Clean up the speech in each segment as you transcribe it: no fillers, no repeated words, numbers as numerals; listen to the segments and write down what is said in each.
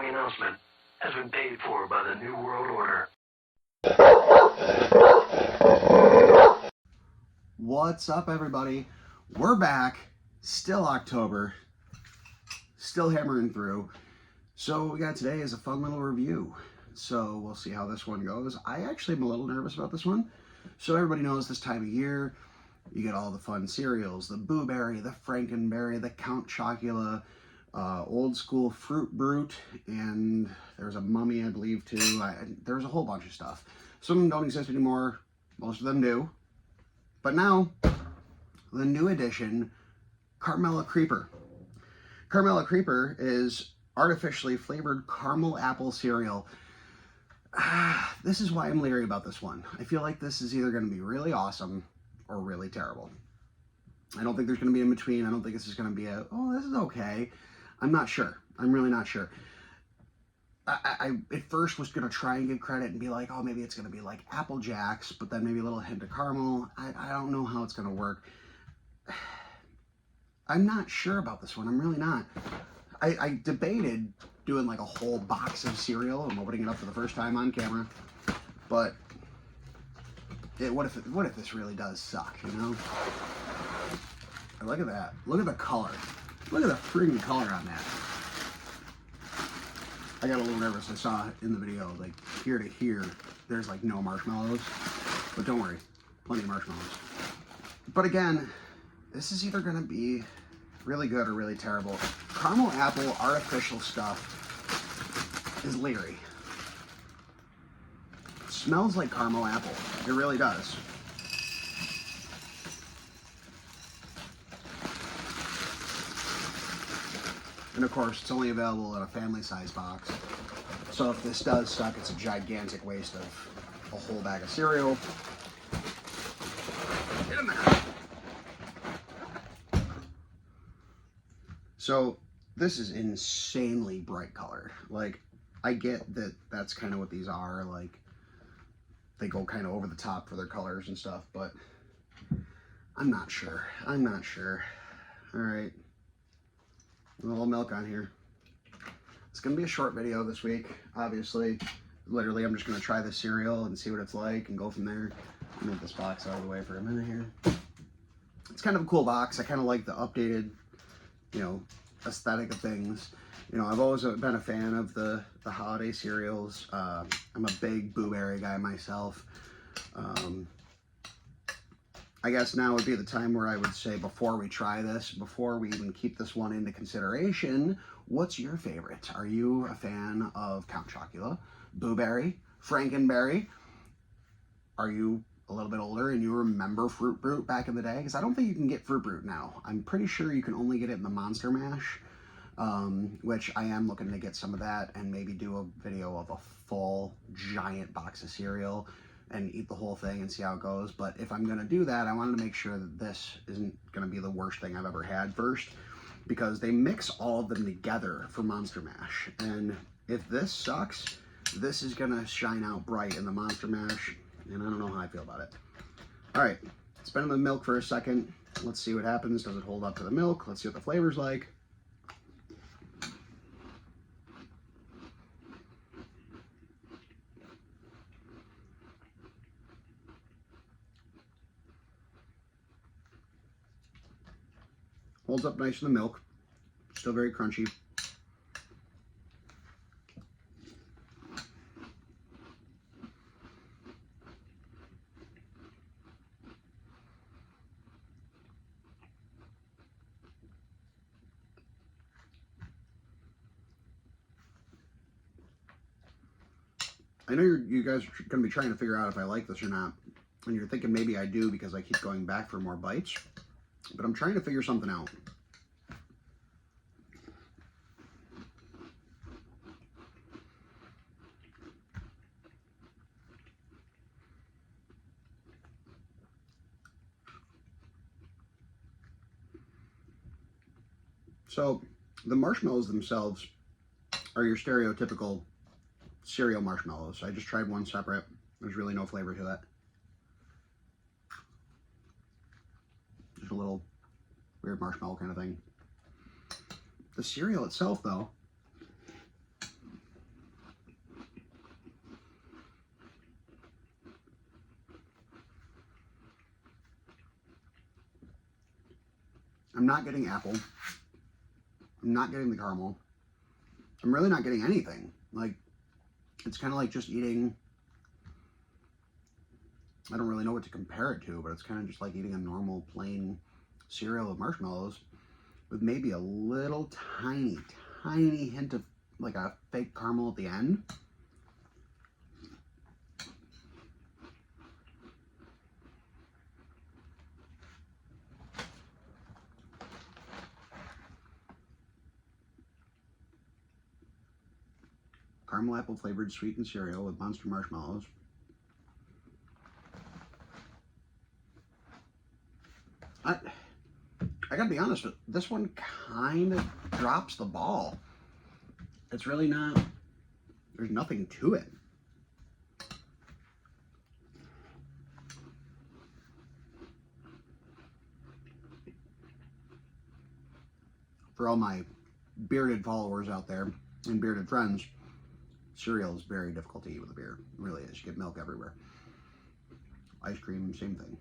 following announcement has been paid for by the New World Order. What's up, everybody? We're back. Still October. Still hammering through. So what we got today is a fun little review. So we'll see how this one goes. I actually am a little nervous about this one. So everybody knows this time of year, you get all the fun cereals. The Boo Berry, the Frankenberry, the Count Chocula, old school Fruit Brute, and there's a Mummy, I believe, too. There's a whole bunch of stuff. Some of them don't exist anymore. Most of them do. But now, the new edition, Carmella Creeper. Carmella Creeper is artificially flavored caramel apple cereal. This is why I'm leery about this one. I feel like this is either going to be really awesome or really terrible. I don't think there's going to be in between. I don't think this is going to be oh, this is okay. I'm not sure. I'm really not sure. I at first was going to try and give credit and be like, oh, maybe it's going to be like Apple Jacks, but then maybe a little hint of caramel. I don't know how it's going to work. I'm not sure about this one. I'm really not. I debated doing like a whole box of cereal and opening it up for the first time on camera, but what if this really does suck, you know? Look at that. Look at the color. Look at the freaking color on that. I got a little nervous. I saw in the video, like, here to here, there's like no marshmallows, but don't worry, plenty of marshmallows. But again, this is either gonna be really good or really terrible. Caramel apple artificial stuff is leery. It smells like caramel apple. It really does. And of course, it's only available in a family size box. So if this does suck, it's a gigantic waste of a whole bag of cereal. Get in there. So this is insanely bright colored. Like, I get that that's kind of what these are. Like, they go kind of over the top for their colors and stuff, but I'm not sure. I'm not sure. All right. A little milk on here. It's going to be a short video this week, obviously. Literally, I'm just going to try this cereal and see what it's like and go from there. I'll move this box out of the way for a minute here. It's kind of a cool box. I kind of like the updated, you know, aesthetic of things. You know, I've always been a fan of the holiday cereals. I'm a big Boo Berry guy myself. I guess now would be the time where I would say, before we try this, before we even keep this one into consideration, what's your favorite? Are you a fan of Count Chocula, Boo Berry, Frankenberry? Are you a little bit older and you remember Fruit Brute back in the day? Because I don't think you can get Fruit Brute now. I'm pretty sure you can only get it in the Monster Mash, which I am looking to get some of that and maybe do a video of a full giant box of cereal and eat the whole thing and see how it goes. But if I'm going to do that, I wanted to make sure that this isn't going to be the worst thing I've ever had first, because they mix all of them together for Monster Mash. And if this sucks, this is going to shine out bright in the Monster Mash, and I don't know how I feel about it. All right, it's been in the milk for a second. Let's see what happens. Does it hold up to the milk? Let's see what the flavor's like. Holds up nice in the milk. Still very crunchy. I know you guys are going to be trying to figure out if I like this or not. And you're thinking maybe I do because I keep going back for more bites. But I'm trying to figure something out. So the marshmallows themselves are your stereotypical cereal marshmallows. I just tried one separate. There's really no flavor to that. Just a little weird marshmallow kind of thing. The cereal itself, though, I'm not getting apple. I'm not getting the caramel. I'm really not getting anything. Like, it's kind of like just eating, I don't really know what to compare it to, but it's kind of just like eating a normal plain cereal with marshmallows with maybe a little tiny hint of like a fake caramel at the end. Caramel apple flavored sweetened cereal with Monster marshmallows. I gotta be honest, this one kind of drops the ball. It's really not, there's nothing to it. For all my bearded followers out there and bearded friends, cereal is very difficult to eat with a beer. It really is. You get milk everywhere. Ice cream, same thing.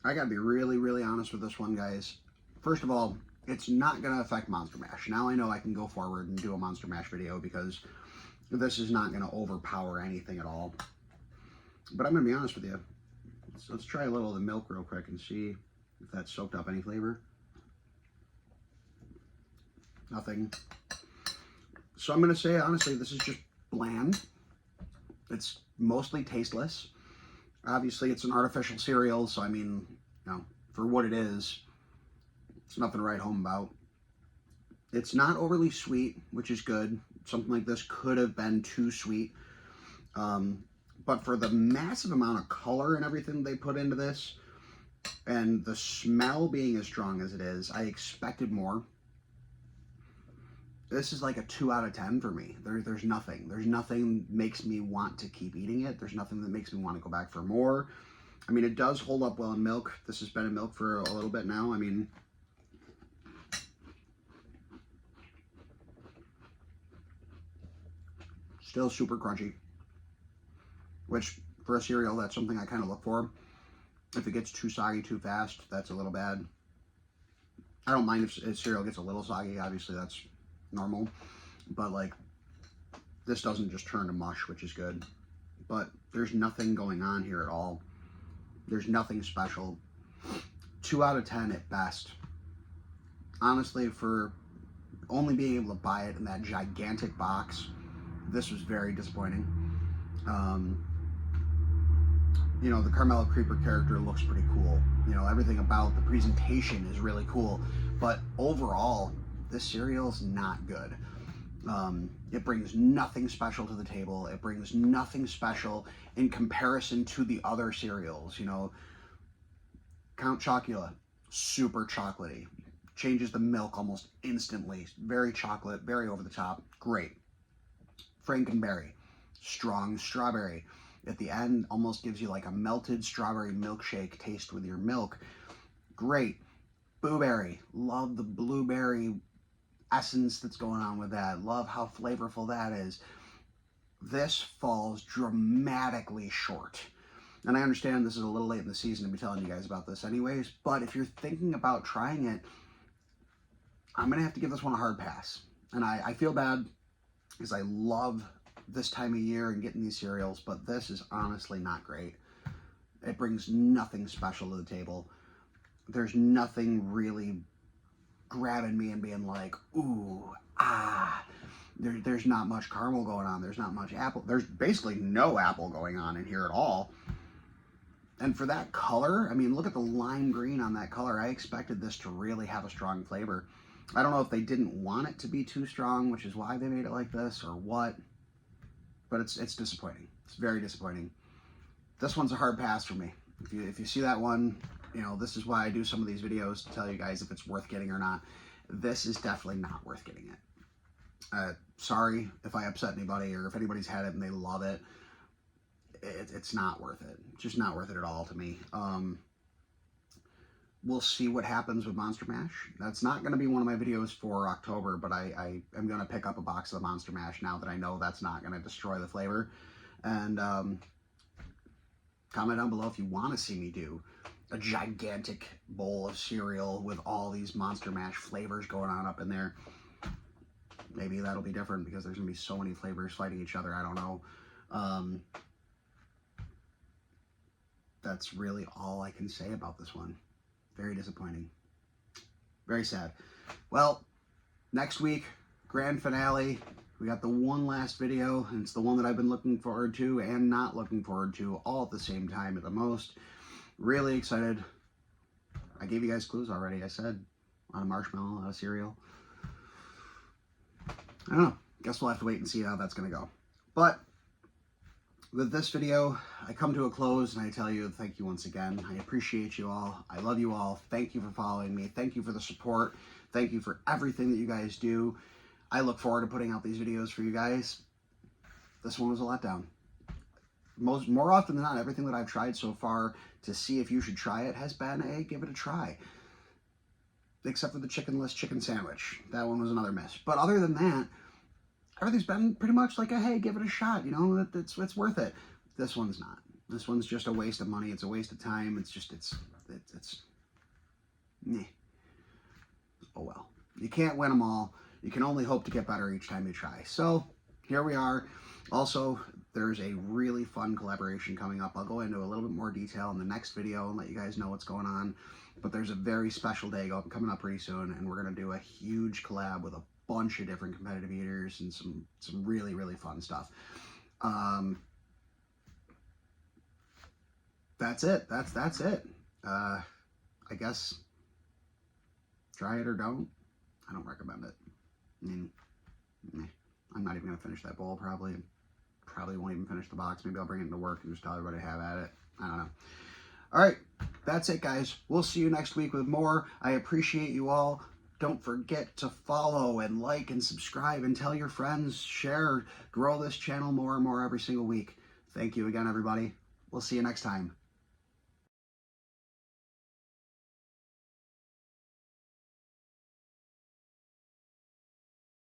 I gotta be really honest with this one, guys. First of all, it's not gonna affect Monster Mash. Now I know I can go forward and do a Monster Mash video because this is not gonna overpower anything at all. But I'm gonna be honest with you. Let's try a little of the milk real quick and see if that's soaked up any flavor. Nothing. So I'm gonna say, honestly, this is just bland. It's mostly tasteless. Obviously, it's an artificial cereal, so I mean, you know, for what it is, it's nothing to write home about. It's not overly sweet, which is good. Something like this could have been too sweet. But for the massive amount of color and everything they put into this, and the smell being as strong as it is, I expected more. This is like a 2 out of 10 for me. There's nothing. There's nothing makes me want to keep eating it. There's nothing that makes me want to go back for more. I mean, it does hold up well in milk. This has been in milk for a little bit now. I mean, still super crunchy. Which, for a cereal, that's something I kind of look for. If it gets too soggy too fast, that's a little bad. I don't mind if cereal gets a little soggy. Obviously, that's normal, but like this doesn't just turn to mush, which is good. But there's nothing going on here at all. There's nothing special. 2 out of 10 at best. Honestly, for only being able to buy it in that gigantic box, this was very disappointing. You know, the Carmella Creeper character looks pretty cool. You know, everything about the presentation is really cool, but overall, this cereal is not good. It brings nothing special to the table. It brings nothing special in comparison to the other cereals. You know, Count Chocula, super chocolatey. Changes the milk almost instantly. Very chocolate, very over the top. Great. Frankenberry, strong strawberry. At the end, almost gives you like a melted strawberry milkshake taste with your milk. Great. Blueberry, love the blueberry essence that's going on with that. Love how flavorful that is. This falls dramatically short. And I understand this is a little late in the season to be telling you guys about this anyways, but if you're thinking about trying it, I'm going to have to give this one a hard pass. And I feel bad because I love this time of year and getting these cereals, but this is honestly not great. It brings nothing special to the table. There's nothing really grabbing me and being like, ooh, ah. There's not much caramel going on. There's not much apple. There's basically no apple going on in here at all. And for that color, I mean, look at the lime green on that color. I expected this to really have a strong flavor. I don't know if they didn't want it to be too strong, which is why they made it like this or what. But it's disappointing. It's very disappointing. This one's a hard pass for me. If you see that one, you know, this is why I do some of these videos to tell you guys if it's worth getting or not. This is definitely not worth getting it. Sorry if I upset anybody or if anybody's had it and they love it. It's not worth it. It's just not worth it at all to me. We'll see what happens with Monster Mash. That's not going to be one of my videos for October, but I am going to pick up a box of the Monster Mash now that I know that's not going to destroy the flavor. And comment down below if you want to see me do a gigantic bowl of cereal with all these Monster Mash flavors going on up in there. Maybe that'll be different because there's going to be so many flavors fighting each other. I don't know. That's really all I can say about this one. Very disappointing. Very sad. Well, next week, grand finale. We got the one last video, and it's the one that I've been looking forward to and not looking forward to all at the same time at the most. Really excited. I gave you guys clues already. I said on a marshmallow, on a cereal. I don't know. Guess we'll have to wait and see how that's going to go. But with this video, I come to a close and I tell you thank you once again. I appreciate you all. I love you all. Thank you for following me. Thank you for the support. Thank you for everything that you guys do. I look forward to putting out these videos for you guys. This one was a letdown. More often than not, everything that I've tried so far to see if you should try it has been a give it a try. Except for the chickenless chicken sandwich. That one was another miss. But other than that, everything's been pretty much like a, hey, give it a shot. You know, it's worth it. This one's not. This one's just a waste of money. It's a waste of time. It's just, it's meh. Oh well. You can't win them all. You can only hope to get better each time you try. So, here we are. Also, there's a really fun collaboration coming up. I'll go into a little bit more detail in the next video and let you guys know what's going on. But there's a very special day coming up pretty soon, and we're going to do a huge collab with a bunch of different competitive eaters and some really, really fun stuff. That's it. That's it. I guess try it or don't. I don't recommend it. I mean, I'm not even going to finish that bowl, probably. Probably won't even finish the box. Maybe I'll bring it into work and just tell everybody to have at it. I don't know. All right. That's it, guys. We'll see you next week with more. I appreciate you all. Don't forget to follow and like and subscribe and tell your friends. Share. Grow this channel more and more every single week. Thank you again, everybody. We'll see you next time.